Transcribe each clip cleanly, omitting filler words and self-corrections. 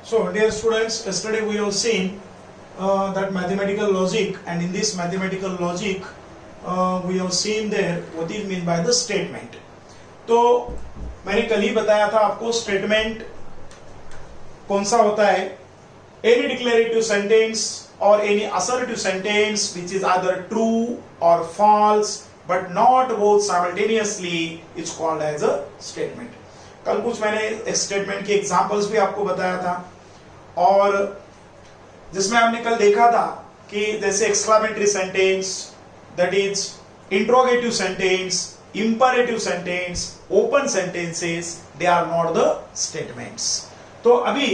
So, dear students, yesterday we have seen that mathematical logic, and in this mathematical logic, we have seen there what is meant by the statement. तो मैंने कल ही बताया था आपको statement कौन सा होता है. Any declarative sentence or any assertive sentence which is either true or false but not both simultaneously is called as a statement. कल कुछ मैंने स्टेटमेंट के एग्जांपल्स भी आपको बताया था, और जिसमें हमने कल देखा था कि जैसे exclamatory sentence, that is interrogative sentence, imperative sentence, open sentences, they are not the statements. तो अभी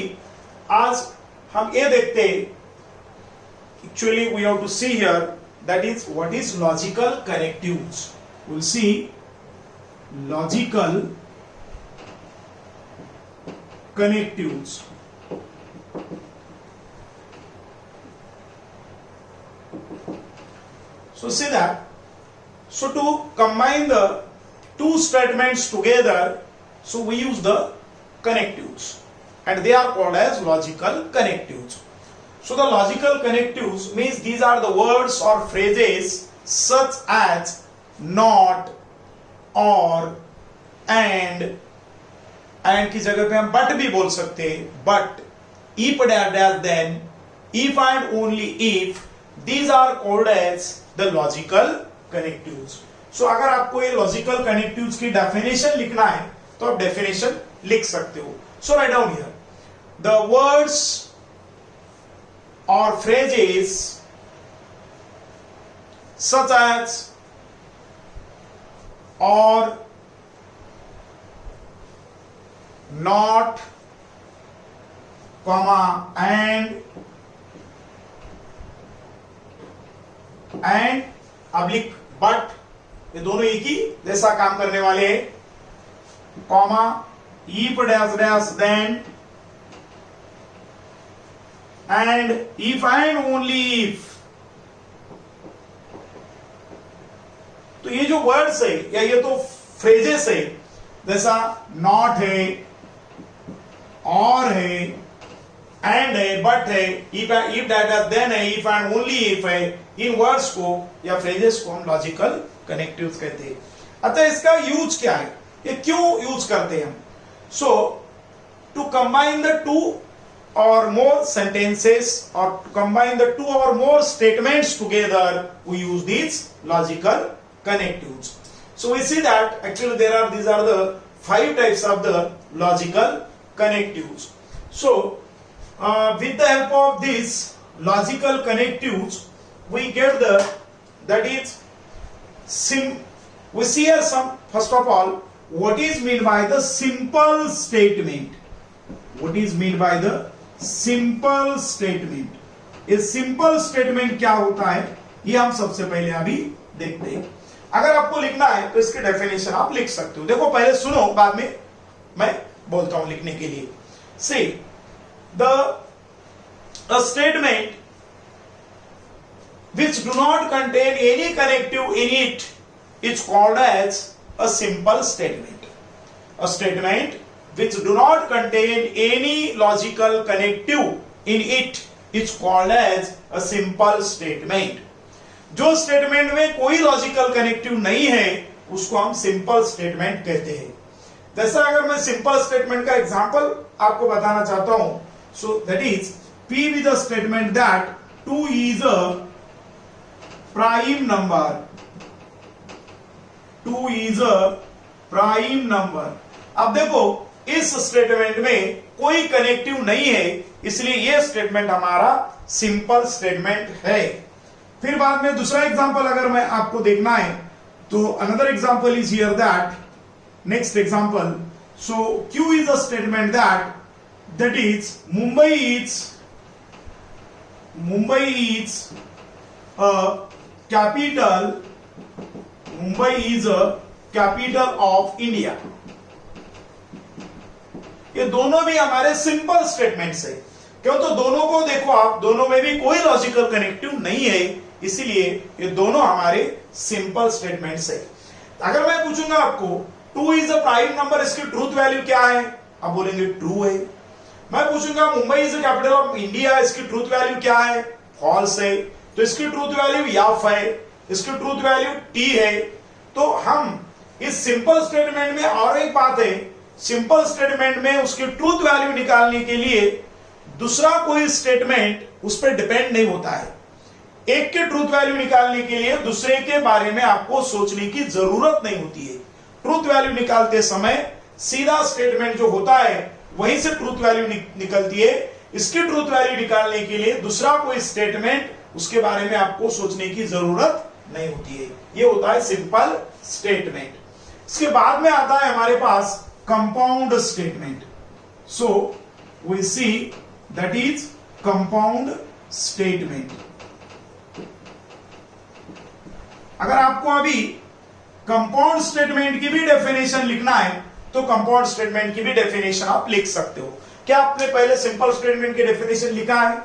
आज हम ये देखते हैं, actually we have to see here that is what is logical connectives. Will see logical connectives. So see that, so to combine the two statements together, so we use the connectives, and they are called as logical connectives. So the logical connectives means these are the words or phrases such as not, or, and की जगह पे हम but भी बोल सकते हैं, but, if dash then, if and only if, these are called as the logical connectives. So अगर आपको ये logical connectives की definition लिखना है तो आप definition लिख सकते हो. So write down here the words or phrases such as or, not, comma, and oblique but, ये दोनों एक ही जैसा काम करने वाले हैं. Comma, if dash dash then, and if and only if. तो ये जो वर्ड्स है या ये तो फ्रेजेस है, जैसा नॉट है, और है, एंड है, बट है, इफ दैट देन है, इफ एंड ओनली इफ है, इन वर्ड्स को या फ्रेजेस को हम लॉजिकल कनेक्टिव्स कहते हैं. अतः इसका यूज क्या है, ये क्यों यूज करते हैं हम? So to combine the two or more sentences or to combine the two or more statements together, we use this logical connectives. So we see that actually these are the 5 types of the logical connectives. So with the help of these logical connectives, we get that is we see here some, first of all, what is meant by the simple statement. What is meant by the simple statement? ये simple statement क्या होता है, ये हम सबसे पहले अभी देखते हैं. अगर आपको लिखना है तो इसकी डेफिनेशन आप लिख सकते हो. देखो पहले सुनो, बाद में मैं बोलता हूं लिखने के लिए. See the statement which do not contain any connective in it is called as a simple statement. A statement which do not contain any logical connective in it is called as a simple statement. जो statement में कोई logical connective नहीं है उसको हम simple statement कहते हैं. जैसा अगर मैं सिंपल स्टेटमेंट का एग्जांपल आपको बताना चाहता हूं, so that is P with the statement that 2 is a prime number. 2 is a prime number. अब देखो इस स्टेटमेंट में कोई कनेक्टिव नहीं है, इसलिए यह स्टेटमेंट हमारा सिंपल स्टेटमेंट है. फिर बाद में दूसरा एग्जांपल अगर मैं आपको देखना है तो another example is here that, next example, so Q is a statement that is Mumbai is a capital. Mumbai is a capital of India. ये दोनों भी हमारे सिंपल स्टेटमेंट्स है. क्यों? तो दोनों को देखो आप, दोनों में भी कोई लॉजिकल कनेक्टिव नहीं है, इसीलिए ये दोनों हमारे सिंपल स्टेटमेंट्स है. अगर मैं पूछूंगा आपको 2 इज अ प्राइम नंबर, इसकी ट्रूथ वैल्यू क्या है, आप बोलेंगे ट्रू है. मैं पूछूंगा Mumbai is the capital of India, इसकी ट्रूथ वैल्यू क्या है? फॉल्स है। तो इसकी ट्रूथ वैल्यू यफ है, इसकी ट्रूथ वैल्यू टी है। तो हम इस सिंपल स्टेटमेंट में और एक बात है, सिंपल स्टेटमेंट में उसकी ट्रूथ वैल्यू निकालने के लिए दूसरा कोई स्टेटमेंट उस पर डिपेंड नहीं होता है। एक के ट्रूथ वैल्यू निकालने के लिए दूसरे के बारे में आपको सोचने की जरूरत नहीं होती है। ट्रूथ वैल्यू निकालते समय सीधा स्टेटमेंट जो होता है वहीं से ट्रूथ वैल्यू निकलती है। इसकी ट्रूथ वैल्यू निकालने के लिए दूसरा कोई स्टेटमेंट उसके बारे में आपको सोचने की जरूरत नहीं होती है। ये होता है सिंपल स्टेटमेंट। इसके बाद में आता है हमारे पास compound statement. So we see that is compound statement. अगर आपको अभी कंपाउंड स्टेटमेंट की भी डेफिनेशन लिखना है तो कंपाउंड स्टेटमेंट की भी डेफिनेशन आप लिख सकते हो। क्या आपने पहले सिंपल स्टेटमेंट की डेफिनेशन लिखा है?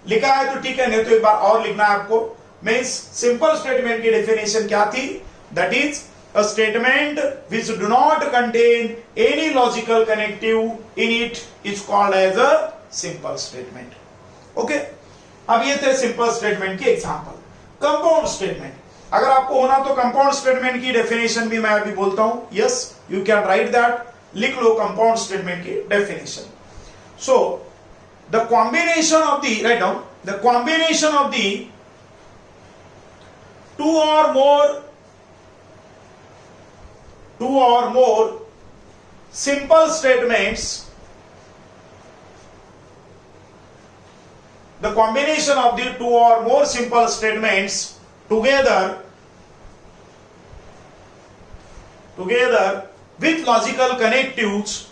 लिखा है तो ठीक है, नहीं तो एक बार और लिखना है आपको। मींस सिंपल स्टेटमेंट की डेफिनेशन क्या थी? That is a statement which do not contain any logical connective in it is called as a simple statement. Okay? अब ये थे सिंपल स्टेटमेंट की एग्जांपल। कंपाउंड स्टेटमेंट अगर आपको होना तो कंपाउंड स्टेटमेंट की डेफिनेशन भी मैं अभी बोलता हूं। Yes, you can write that. लिख लो कंपाउंड स्टेटमेंट की definition. So the combination of the, write down, the combination of the two or more simple statements, the combination of the two or more simple statements together with logical connectives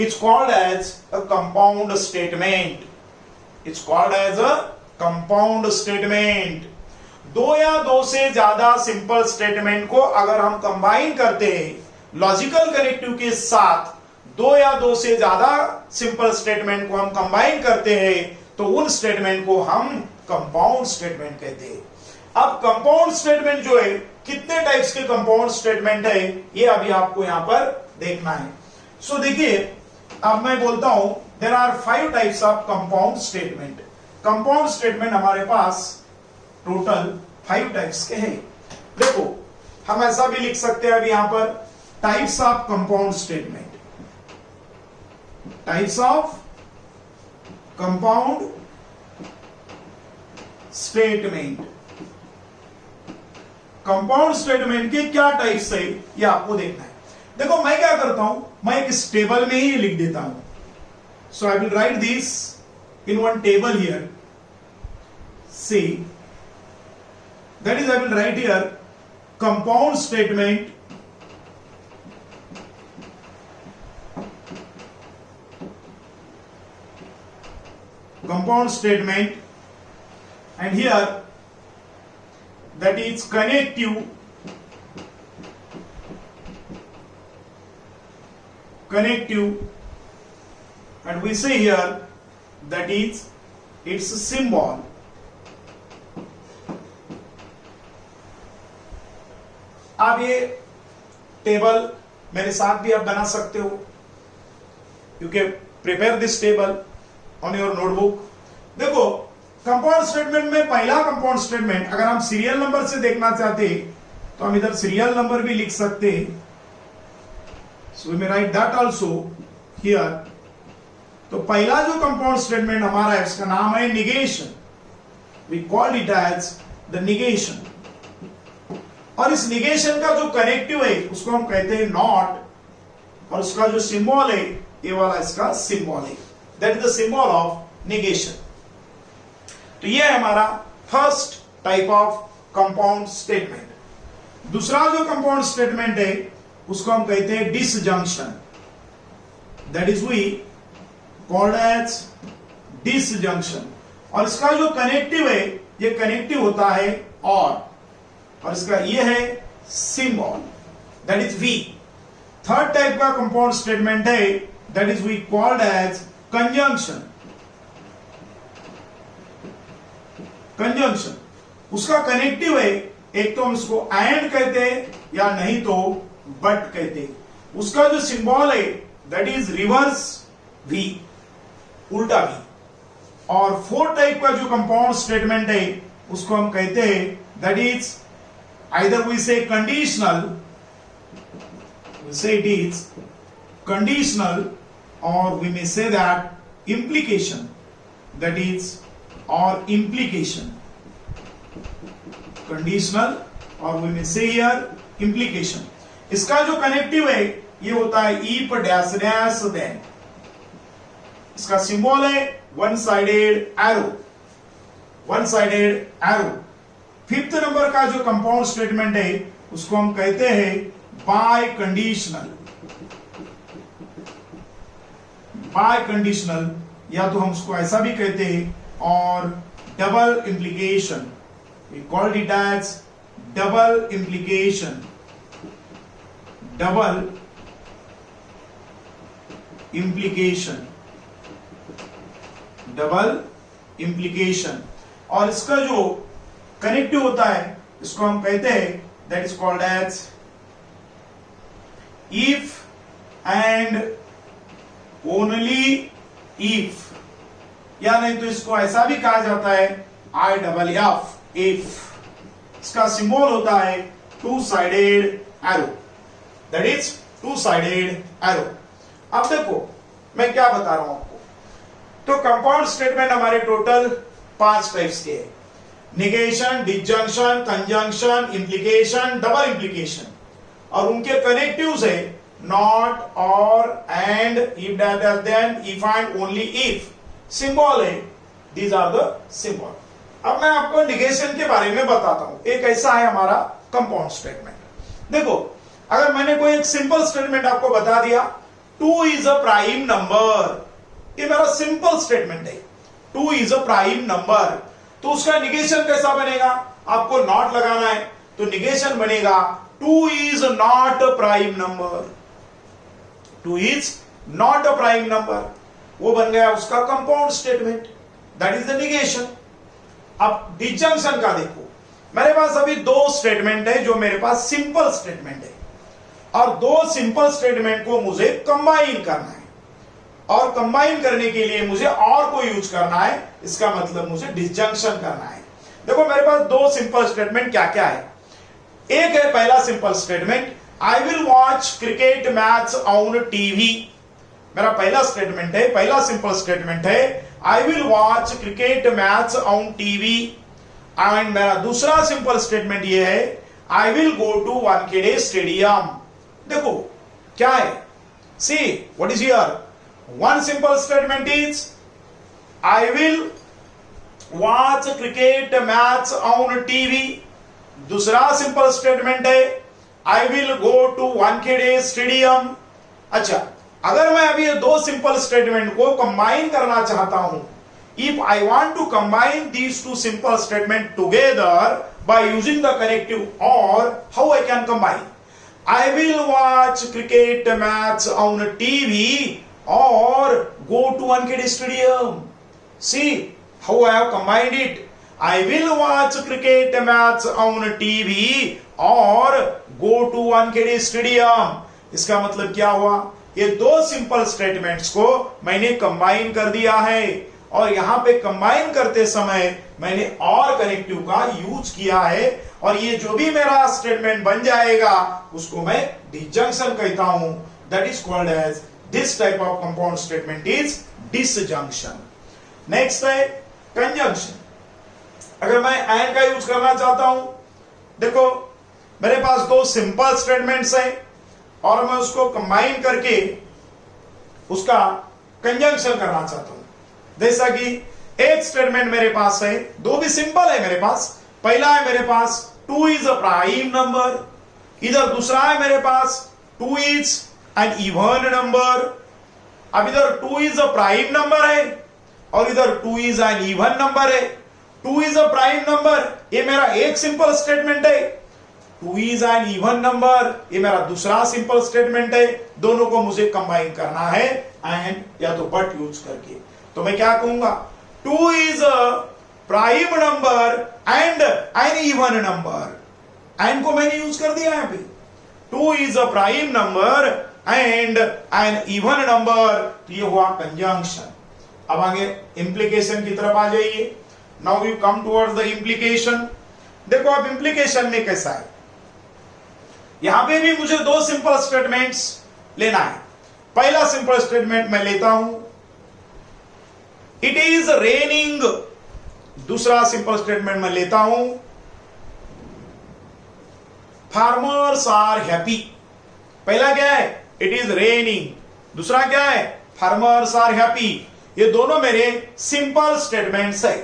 it's called as a compound statement. It's called as a compound statement. दो या दो से ज्यादा simple statement को अगर हम combine करते हैं लॉजिकल कनेक्टिव के साथ, दो या दो से ज्यादा सिंपल स्टेटमेंट को हम कंबाइन करते हैं तो उन स्टेटमेंट को हम कंपाउंड स्टेटमेंट कहते हैं। अब कंपाउंड स्टेटमेंट जो है, कितने टाइप्स के कंपाउंड स्टेटमेंट है ये अभी आपको यहां पर देखना है। सो देखिए, अब मैं बोलता हूं there are 5 types of compound statement. Compound statement हमारे पास टोटल 5 टाइप्स के हैं। देखो, हम ऐसा भी लिख सकते हैं अभी यहां पर types of compound statement. Types of compound statement. Compound statement के क्या टाइप्स है ये आपको देखना है। देखो, मैं क्या करता हूं, मैं एक टेबल में ही लिख देता हूं। So I will write this in one table here. See, that is I will write here compound statement, and here that is connective, and we say here that is its symbol. आप ये table मेरे साथ भी आप बना सकते हो। You can prepare this table on your notebook. देखो, कंपाउंड स्टेटमेंट में पहला कंपाउंड स्टेटमेंट अगर हम सीरियल नंबर से देखना चाहते तो हम इधर सीरियल नंबर भी लिख सकते हैं। So we may write that also here. तो पहला जो कंपाउंड स्टेटमेंट हमारा है उसका नाम है negation. We call it as the negation. और इस निगेशन का जो कनेक्टिव है उसको हम कहते हैं नॉट, और उसका जो सिंबल है ये वाला इसका सिंबल है। That is the symbol of negation. तो ये है हमारा first type of compound statement. दूसरा जो कंपाउंड स्टेटमेंट है उसको हम कहते हैं disjunction. That is we called as disjunction. और इसका जो कनेक्टिव है ये कनेक्टिव होता है और इसका ये है symbol, that is V. Third type का कंपाउंड स्टेटमेंट है that is we called as conjunction. Conjunction उसका कनेक्टिव है एक तो हम इसको एंड कहते हैं या नहीं तो बट कहते हैं। उसका जो सिंबल है दैट इज रिवर्स वी, उल्टा वी। और फोर्थ टाइप का जो कंपाउंड स्टेटमेंट है उसको हम कहते हैं दैट इज आइदर वी से conditional, we say it is conditional, or we may say that implication, that is or implication, conditional or we may say here implication। इसका जो कनेक्टिव है ये होता है if dash dash then। इसका symbol है one sided arrow, one sided arrow. Fifth number का जो कंपाउंड स्टेटमेंट है उसको हम कहते हैं बाय कंडीशनल, बाय कंडीशनल, या तो हम उसको ऐसा भी कहते हैं और double implication, we called it as double implication, double implication, double implication. और इसका जो कनेक्टिव होता है इसको हम कहते हैं that is called as if and only if, या नहीं तो इसको ऐसा भी कहा जाता है आई डबल एफ, इफ। इसका सिंबल होता है two sided arrow, that is two sided arrow. अब देखो मैं क्या बता रहा हूं आपको, तो कंपाउंड स्टेटमेंट हमारे टोटल 5 टाइप्स के हैं, negation, disjunction, conjunction, implication, double implication. और उनके कनेक्टिव्स है नॉट, और, and, if that then, if and only if. Symbol है, दीज आर द सिंबल। अब मैं आपको निगेशन के बारे में बताता हूं। एक ऐसा है हमारा कंपाउंड स्टेटमेंट। देखो अगर मैंने कोई एक सिंपल स्टेटमेंट आपको बता दिया, 2 इज अ प्राइम नंबर, ये मेरा सिंपल स्टेटमेंट है, 2 इज अ प्राइम नंबर, तो उसका निगेशन कैसा बनेगा? आपको नॉट लगाना है तो निगेशन बनेगा 2 is not a prime number, 2 is not a prime number। वो बन गया उसका compound statement, that is the negation. अब डिसजंक्शन का देखो, मेरे पास अभी 2 स्टेटमेंट है जो मेरे पास सिंपल स्टेटमेंट है, और 2 सिंपल स्टेटमेंट को मुझे कंबाइन करना है, और कंबाइन करने के लिए मुझे और को यूज करना है, इसका मतलब मुझे डिसजंक्शन करना है। देखो मेरे पास 2 सिंपल स्टेटमेंट क्या क्या है। एक है पहला simple statement, I will watch cricket match on TV. मेरा पहला स्टेटमेंट है, पहला सिंपल स्टेटमेंट है I will watch cricket match on TV. And मेरा दूसरा सिंपल स्टेटमेंट ये है I will go to Wankhede stadium. देखो क्या है, see what is here, one simple statement is I will watch cricket match on TV, दूसरा simple statement है I will go to Wankhede stadium. अच्छा, अगर मैं अभी ये 2 सिंपल स्टेटमेंट को कंबाइन करना चाहता हूं, if I want to combine these 2 simple statement together by using the connective, और how I can combine, I will watch cricket match on TV or go to Wankhede stadium. See how I have combined it, I will watch cricket match on TV और go to Wankhede stadium. इसका मतलब क्या हुआ, ये 2 simple statements को मैंने combine कर दिया है, और यहां पे कंबाइन करते समय मैंने और कनेक्टिव का यूज किया है, और ये जो भी मेरा स्टेटमेंट बन जाएगा उसको मैं डिसजंक्शन कहता हूं, that is called as, this type of compound statement is disjunction. Next है कंजंक्शन। अगर मैं एंड का यूज करना चाहता हूं, देखो मेरे पास 2 सिंपल स्टेटमेंट्स हैं और मैं उसको कंबाइन करके उसका कंजंक्शन करना चाहता हूं। जैसा कि एक स्टेटमेंट मेरे पास है, 2 भी सिंपल है मेरे पास। पहला है मेरे पास 2 इज अ प्राइम नंबर, इधर दूसरा है मेरे पास 2 इज एन इवन नंबर। अब इधर 2 इज अ प्राइम नंबर है और इधर 2 इज एन इवन नंबर है। 2 इज अ प्राइम नंबर, ये मेरा एक सिंपल स्टेटमेंट है, 2 इज एन इवन नंबर, ये मेरा दूसरा सिंपल स्टेटमेंट है। दोनों को मुझे कंबाइन करना है एंड या तो बट यूज करके। तो मैं क्या कहूंगा, 2 is a prime number and an even number. An को मैंने यूज कर दिया यहाँ पे। 2 is a prime number and an even number, तो ये हुआ कंजंक्शन। अब आगे इंप्लीकेशन की तरफ आ जाइए। Now you come towards the implication. देखो अब इंप्लीकेशन में कैसा है, यहां पे भी मुझे 2 सिंपल स्टेटमेंट्स लेना है। पहला सिंपल स्टेटमेंट मैं लेता हूं, इट इज रेनिंग। दूसरा सिंपल स्टेटमेंट मैं लेता हूं, फार्मर्स आर हैप्पी। पहला क्या है, इट इज रेनिंग। दूसरा क्या है, फार्मर्स आर हैप्पी। ये दोनों मेरे सिंपल स्टेटमेंट्स है।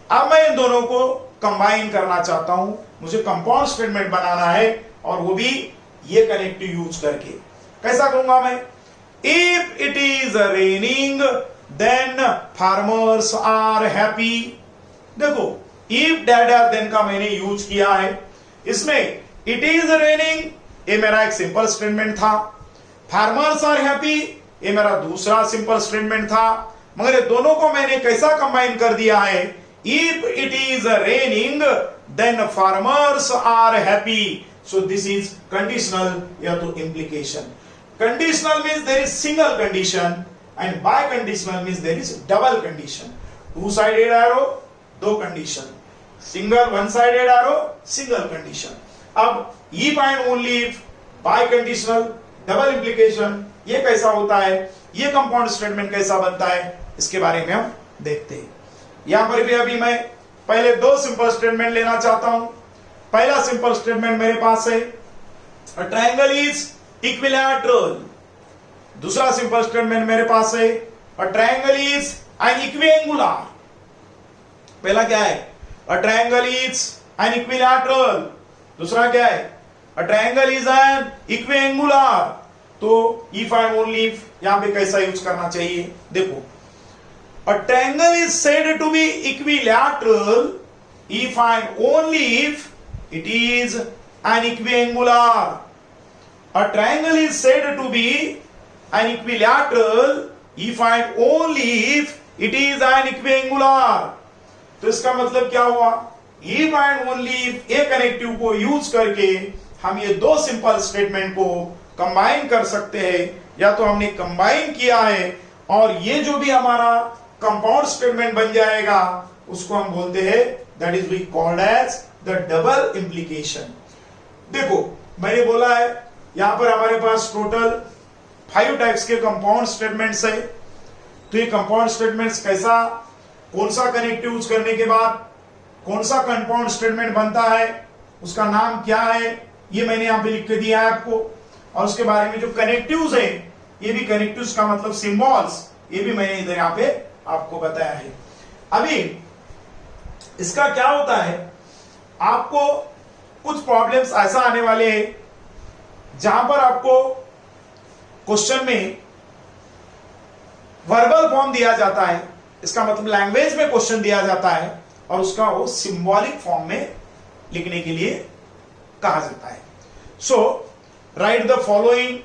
अब मैं इन दोनों को कंबाइन करना चाहता हूं, मुझे कंपाउंड स्टेटमेंट बनाना है, और वो भी ये कनेक्टिव यूज करके। कैसा कहूंगा मैं, if it is raining then farmers are happy. देखो इफ डैट देन का मैंने यूज किया है। इसमें इट इज रेनिंग ये मेरा एक सिंपल स्टेटमेंट था, फार्मर्स आर हैप्पी ये मेरा दूसरा सिंपल स्टेटमेंट था, मगर ये दोनों को मैंने कैसा कंबाइन कर दिया है, if it is raining then farmers are happy. So this is conditional या तो implication. Conditional means there is single condition and biconditional means there is double condition. Two-sided arrow, 2 condition. Single one-sided arrow, single condition. अब if and only if, biconditional, double implication, ये कैसा होता है, ये compound statement कैसा बनता है, इसके बारे में हम देखते हैं। यहां पर भी अभी मैं पहले 2 सिंपल स्टेटमेंट लेना चाहता हूं। पहला सिंपल स्टेटमेंट मेरे पास है, अ ट्रायंगल इज इक्विलैटरल। दूसरा सिंपल स्टेटमेंट मेरे पास है, अ ट्रायंगल इज एन इक्विएंगुलर। पहला क्या है, a triangle is an equilateral. दूसरा क्या है, अ ट्रायंगल इज एन इक्विएंगुलर। तो इफ एंड ओनली इफ यहां पे कैसा यूज करना चाहिए, देखो a triangle is said to be equilateral if and only if it is an equiangular. A triangle is said to be an equilateral if and only if it is an equiangular. तो इसका मतलब क्या हुआ, if and only if ये connective को use करके हम ये 2 सिंपल स्टेटमेंट को कंबाइन कर सकते हैं, या तो हमने कंबाइन किया है और ये जो भी हमारा कंपाउंड स्टेटमेंट बन जाएगा उसको हम बोलते हैं that is we called as the double implication. देखो मैंने बोला है यहां पर हमारे पास टोटल 5 टाइप्स के कंपाउंड स्टेटमेंट्स है। तो ये कंपाउंड स्टेटमेंट्स कैसा, कौन सा कनेक्टिव यूज करने के बाद कौन सा कंपाउंड स्टेटमेंट बनता है, उसका नाम क्या है, ये मैंने यहां पे लिख के दिया है आपको। और उसके बारे में जो कनेक्टिव्स है, ये भी कनेक्टिव्स का मतलब सिंबल्स, ये भी मैंने इधर यहां पे आपको बताया है। अभी इसका क्या होता है, आपको कुछ प्रॉब्लम्स ऐसा आने वाले हैं जहां पर आपको क्वेश्चन में वर्बल फॉर्म दिया जाता है, इसका मतलब लैंग्वेज में क्वेश्चन दिया जाता है और उसका वो सिंबॉलिक फॉर्म में लिखने के लिए कहा जाता है। So write the following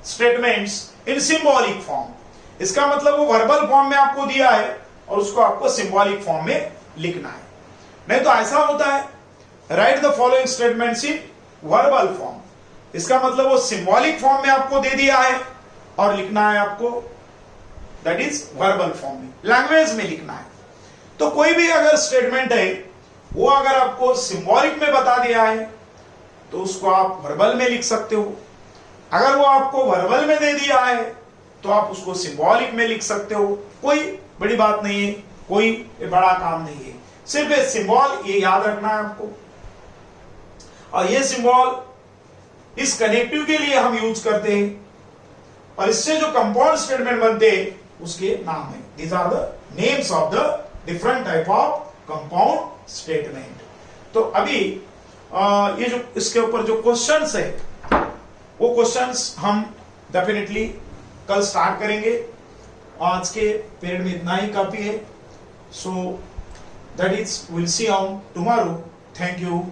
statements in symbolic form. इसका मतलब वो वर्बल फॉर्म में आपको दिया है और उसको आपको सिंबॉलिक फॉर्म में लिखना है। नहीं तो ऐसा होता है, right the following statements in verbal form, इसका मतलब वो सिंबॉलिक फॉर्म में आपको दे दिया है और लिखना है आपको दैट इज वर्बल फॉर्म में, लैंग्वेज में लिखना है। तो कोई भी अगर स्टेटमेंट है वो अगर आपको सिंबॉलिक में बता दिया है तो उसको आप वर्बल में लिख सकते हो। अगर वो आपको वर्बल में दे दिया है तो आप उसको सिंबॉलिक में लिख सकते हो। कोई बड़ी बात नहीं है, कोई बड़ा काम नहीं है, सिर्फ ये सिंबल ये याद रखना है आपको। और ये सिंबल इस कनेक्टिव के लिए हम यूज करते हैं और इससे जो कंपाउंड स्टेटमेंट बनते हैं उसके नाम है। These are the names of the different type of compound statement. तो अभी ये जो इसके ऊपर जो क्वेश्चंस है वो क्वेश्चंस हम डेफिनेटली कल स्टार्ट करेंगे। आज के पीरियड में इतना ही काफी है। So that is will see on tomorrow. Thank you.